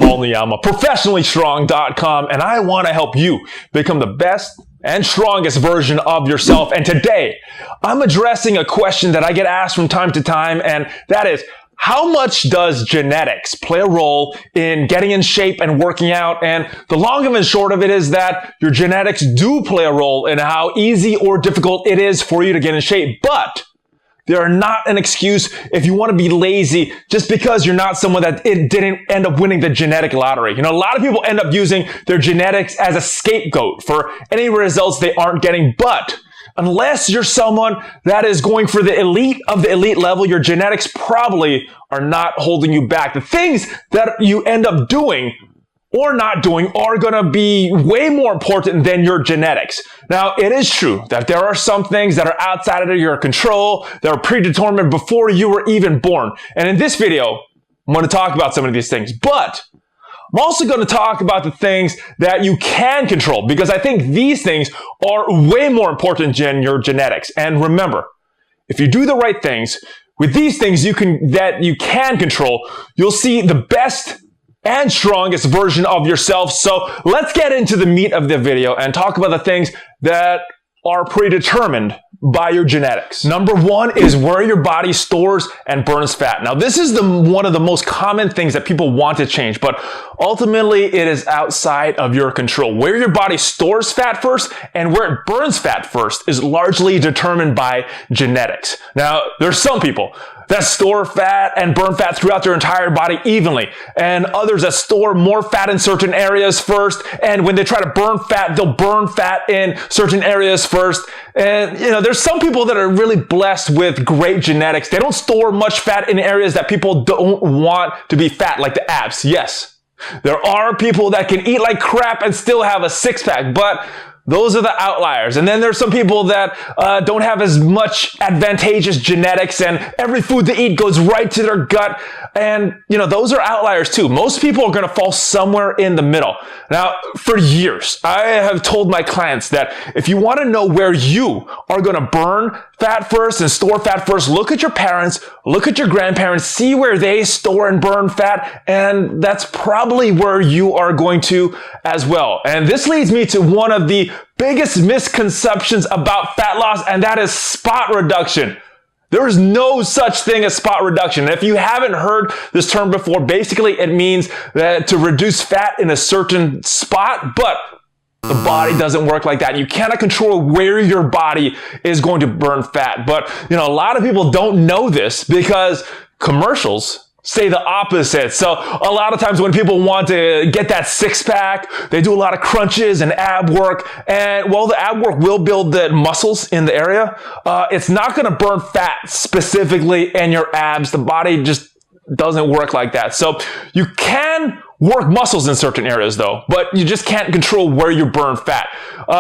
Only I'm a professionallystrong.com, and I want to help you become the best and strongest version of yourself. And today, I'm addressing a question that I get asked from time to time, and that is, how much does genetics play a role in getting in shape and working out? And the long and short of it is that your genetics do play a role in how easy or difficult it is for you to get in shape, but they are not an excuse if you want to be lazy just because you're not someone that it didn't end up winning the genetic lottery. You know, a lot of people end up using their genetics as a scapegoat for any results they aren't getting, but unless you're someone that is going for the elite of the elite level, your genetics probably are not holding you back. The things that you end up doing or not doing are going to be way more important than your genetics. Now, it is true that there are some things that are outside of your control that are predetermined before you were even born. And in this video, I'm going to talk about some of these things, but I'm also going to talk about the things that you can control, because I think these things are way more important than your genetics. And remember, if you do the right things, with these things that you can control, you'll see the best and strongest version of yourself. So let's get into the meat of the video and talk about the things that are predetermined by your genetics. Number one is where your body stores and burns fat. Now, this is one of the most common things that people want to change, but ultimately it is outside of your control. Where your body stores fat first and where it burns fat first is largely determined by genetics. Now, there's some people that store fat and burn fat throughout their entire body evenly, and others that store more fat in certain areas first, and when they try to burn fat, they'll burn fat in certain areas first. And you know, there's some people that are really blessed with great genetics. They don't store much fat in areas that people don't want to be fat, like the abs. Yes, there are people that can eat like crap and still have a six-pack, but those are the outliers. And then there's some people that don't have as much advantageous genetics, and every food they eat goes right to their gut. And, you know, those are outliers too. Most people are going to fall somewhere in the middle. Now, for years, I have told my clients that if you want to know where you are going to burn fat first and store fat first, look at your parents, look at your grandparents, see where they store and burn fat, and that's probably where you are going to as well. And this leads me to one of the biggest misconceptions about fat loss, and that is spot reduction. There is no such thing as spot reduction. If you haven't heard this term before, basically it means that to reduce fat in a certain spot, but the body doesn't work like that. You cannot control where your body is going to burn fat. But, you know, a lot of people don't know this because commercials say the opposite. So a lot of times when people want to get that six-pack, they do a lot of crunches and ab work. And while the ab work will build the muscles in the area, it's not going to burn fat specifically in your abs. The body just doesn't work like that. So you can work muscles in certain areas though, but you just can't control where you burn fat.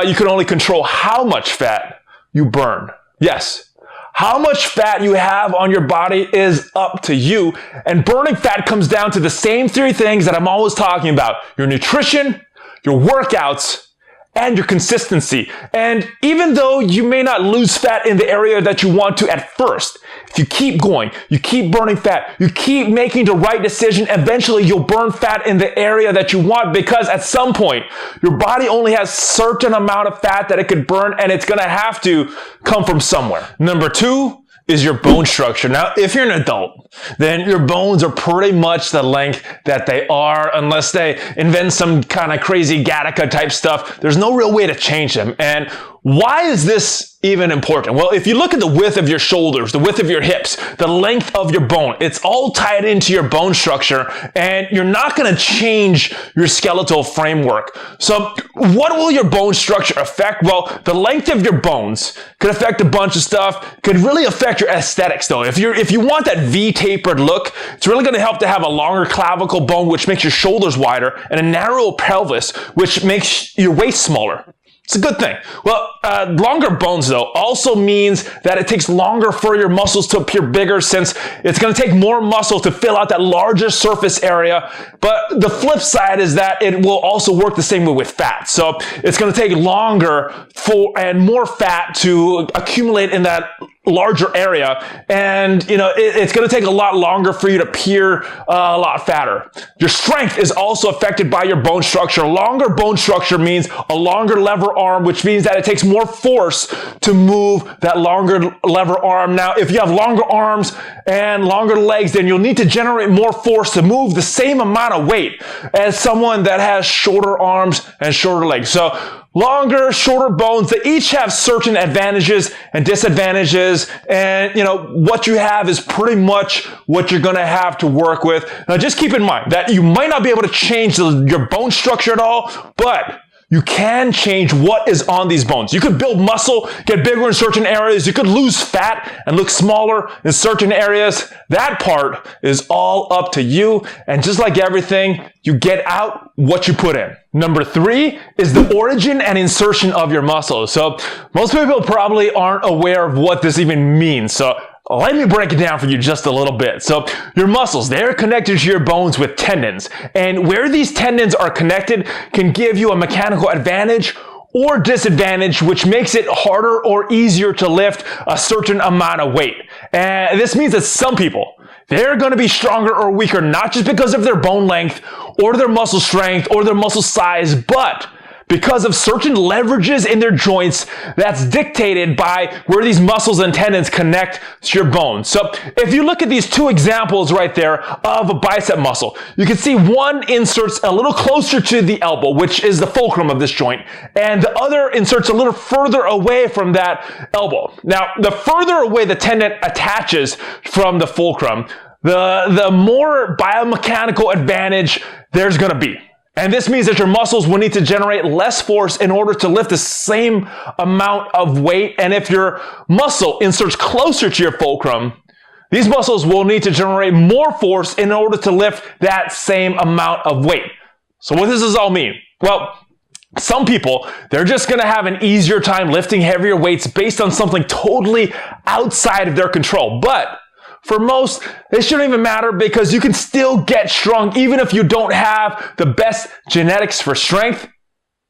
You can only control how much fat you burn. Yes. How much fat you have on your body is up to you, and burning fat comes down to the same three things that I'm always talking about: your nutrition, your workouts, and your consistency. And even though you may not lose fat in the area that you want to at first, if you keep going, you keep burning fat, you keep making the right decision, eventually you'll burn fat in the area that you want, because at some point, your body only has a certain amount of fat that it could burn, and it's going to have to come from somewhere. Number two is your bone structure. Now, if you're an adult, then your bones are pretty much the length that they are, unless they invent some kind of crazy Gattaca type stuff. There's no real way to change them. And why is this even important? Well, if you look at the width of your shoulders, the width of your hips, the length of your bone, it's all tied into your bone structure, and you're not going to change your skeletal framework. So what will your bone structure affect? Well, the length of your bones could affect a bunch of stuff, could really affect your aesthetics though. If you want that V-tapered look, it's really going to help to have a longer clavicle bone, which makes your shoulders wider, and a narrow pelvis, which makes your waist smaller. It's a good thing. Well, longer bones, though, also means that it takes longer for your muscles to appear bigger, since it's going to take more muscle to fill out that larger surface area. But the flip side is that it will also work the same way with fat. So it's going to take longer and more fat to accumulate in that larger area, and it's going to take a lot longer for you to appear a lot fatter. Your strength is also affected by your bone structure. Longer bone structure means a longer lever arm, which means that it takes more force to move that longer lever arm. Now, if you have longer arms and longer legs, then you'll need to generate more force to move the same amount of weight as someone that has shorter arms and shorter legs. So longer, shorter bones, they each have certain advantages and disadvantages. And, what you have is pretty much what you're going to have to work with. Now, just keep in mind that you might not be able to change your bone structure at all, but you can change what is on these bones. You could build muscle, get bigger in certain areas. You could lose fat and look smaller in certain areas. That part is all up to you. And just like everything, you get out what you put in. Number 3 is the origin and insertion of your muscles. So most people probably aren't aware of what this even means. So let me break it down for you just a little bit. So your muscles, they're connected to your bones with tendons. And where these tendons are connected can give you a mechanical advantage or disadvantage, which makes it harder or easier to lift a certain amount of weight. And this means that some people, they're going to be stronger or weaker, not just because of their bone length or their muscle strength or their muscle size, but because of certain leverages in their joints that's dictated by where these muscles and tendons connect to your bones. So if you look at these 2 examples right there of a bicep muscle, you can see one inserts a little closer to the elbow, which is the fulcrum of this joint, and the other inserts a little further away from that elbow. Now, the further away the tendon attaches from the fulcrum, the more biomechanical advantage there's going to be. And this means that your muscles will need to generate less force in order to lift the same amount of weight. And if your muscle inserts closer to your fulcrum, these muscles will need to generate more force in order to lift that same amount of weight. So what does this all mean? Well, some people, they're just going to have an easier time lifting heavier weights based on something totally outside of their control. But for most, it shouldn't even matter because you can still get strong even if you don't have the best genetics for strength.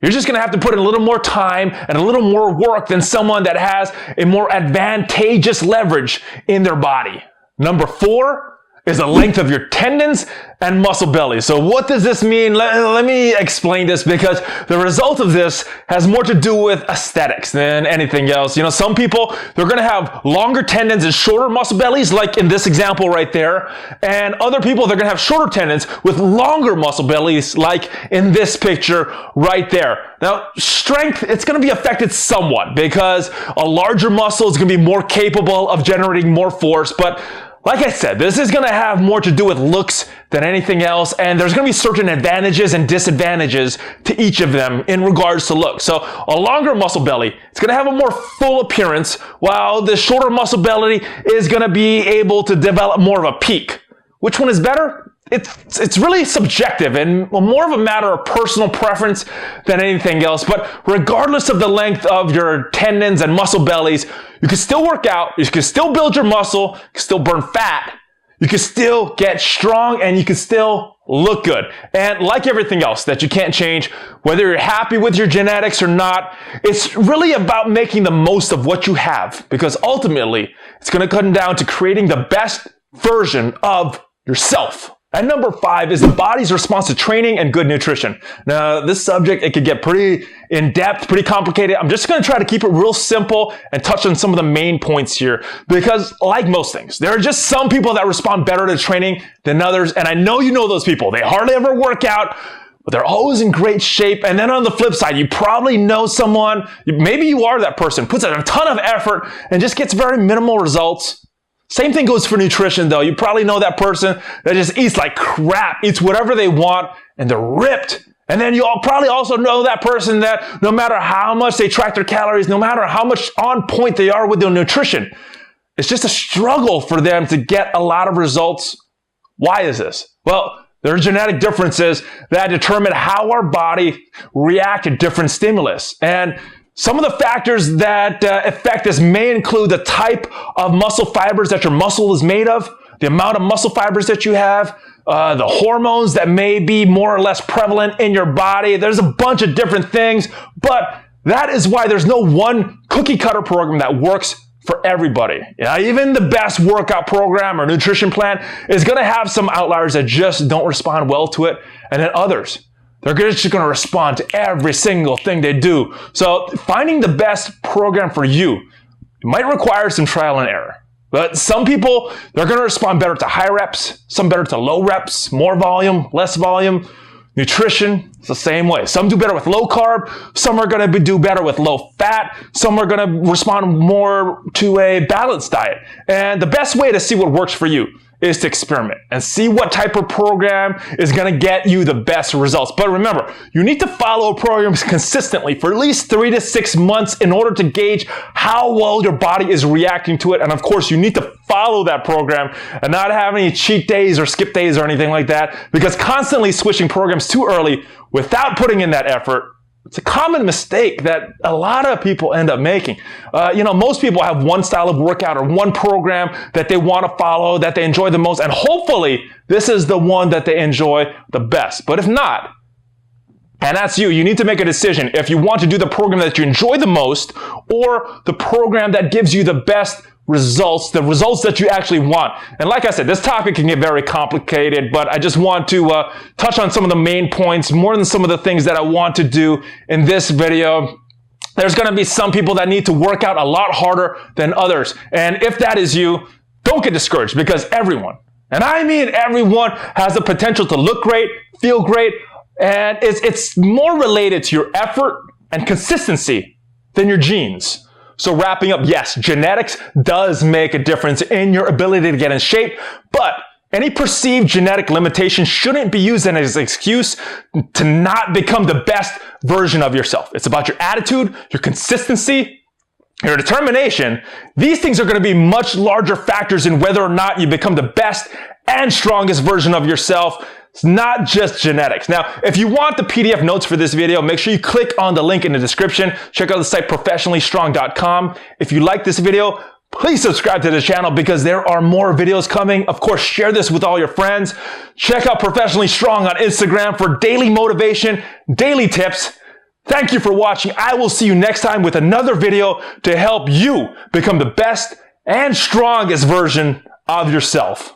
You're just going to have to put in a little more time and a little more work than someone that has a more advantageous leverage in their body. Number 4 is the length of your tendons and muscle bellies. So what does this mean? Let me explain this because the result of this has more to do with aesthetics than anything else. Some people, they're going to have longer tendons and shorter muscle bellies, like in this example right there. And other people, they're going to have shorter tendons with longer muscle bellies, like in this picture right there. Now, strength, it's going to be affected somewhat because a larger muscle is going to be more capable of generating more force, but like I said, this is going to have more to do with looks than anything else, and there's going to be certain advantages and disadvantages to each of them in regards to look. So a longer muscle belly, it's going to have a more full appearance, while the shorter muscle belly is going to be able to develop more of a peak. Which one is better? It's really subjective and more of a matter of personal preference than anything else. But regardless of the length of your tendons and muscle bellies, you can still work out, you can still build your muscle, you can still burn fat, you can still get strong, and you can still look good. And like everything else that you can't change, whether you're happy with your genetics or not, it's really about making the most of what you have, because ultimately it's going to come down to creating the best version of yourself. And number 5 is the body's response to training and good nutrition. Now, this subject, it could get pretty in-depth, pretty complicated. I'm just going to try to keep it real simple and touch on some of the main points here. Because like most things, there are just some people that respond better to training than others. And I know you know those people. They hardly ever work out, but they're always in great shape. And then on the flip side, you probably know someone, maybe you are that person, puts in a ton of effort and just gets very minimal results. Same thing goes for nutrition though. You probably know that person that just eats like crap, eats whatever they want, and they're ripped. And then you all probably also know that person that no matter how much they track their calories, no matter how much on point they are with their nutrition, it's just a struggle for them to get a lot of results. Why is this? Well, there are genetic differences that determine how our body reacts to different stimulus. And some of the factors that affect this may include the type of muscle fibers that your muscle is made of, the amount of muscle fibers that you have, the hormones that may be more or less prevalent in your body. There's a bunch of different things, but that is why there's no one cookie cutter program that works for everybody. Even the best workout program or nutrition plan is going to have some outliers that just don't respond well to it, and then others, they're just going to respond to every single thing they do. So finding the best program for you might require some trial and error. But some people, they're going to respond better to high reps, some better to low reps, more volume, less volume. Nutrition, it's the same way. Some do better with low carb, some are going to do better with low fat, some are going to respond more to a balanced diet. And the best way to see what works for you is to experiment and see what type of program is going to get you the best results. But remember, you need to follow programs consistently for at least 3 to 6 months in order to gauge how well your body is reacting to it. And of course, you need to follow that program and not have any cheat days or skip days or anything like that, because constantly switching programs too early without putting in that effort, it's a common mistake that a lot of people end up making. Most people have one style of workout or one program that they want to follow, that they enjoy the most, and hopefully this is the one that they enjoy the best. But if not, and that's you need to make a decision if you want to do the program that you enjoy the most or the program that gives you the best results, the results that you actually want. And like I said, this topic can get very complicated, but I just want to touch on some of the main points more than some of the things that I want to do in this video. There's going to be some people that need to work out a lot harder than others. And if that is you, don't get discouraged, because everyone, and I mean everyone, has the potential to look great, feel great, and it's more related to your effort and consistency than your genes. So wrapping up, yes, genetics does make a difference in your ability to get in shape, but any perceived genetic limitation shouldn't be used as an excuse to not become the best version of yourself. It's about your attitude, your consistency, your determination. These things are going to be much larger factors in whether or not you become the best and strongest version of yourself. It's not just genetics. Now, if you want the PDF notes for this video, make sure you click on the link in the description. Check out the site professionallystrong.com. If you like this video, please subscribe to the channel because there are more videos coming. Of course, share this with all your friends. Check out Professionally Strong on Instagram for daily motivation, daily tips. Thank you for watching. I will see you next time with another video to help you become the best and strongest version of yourself.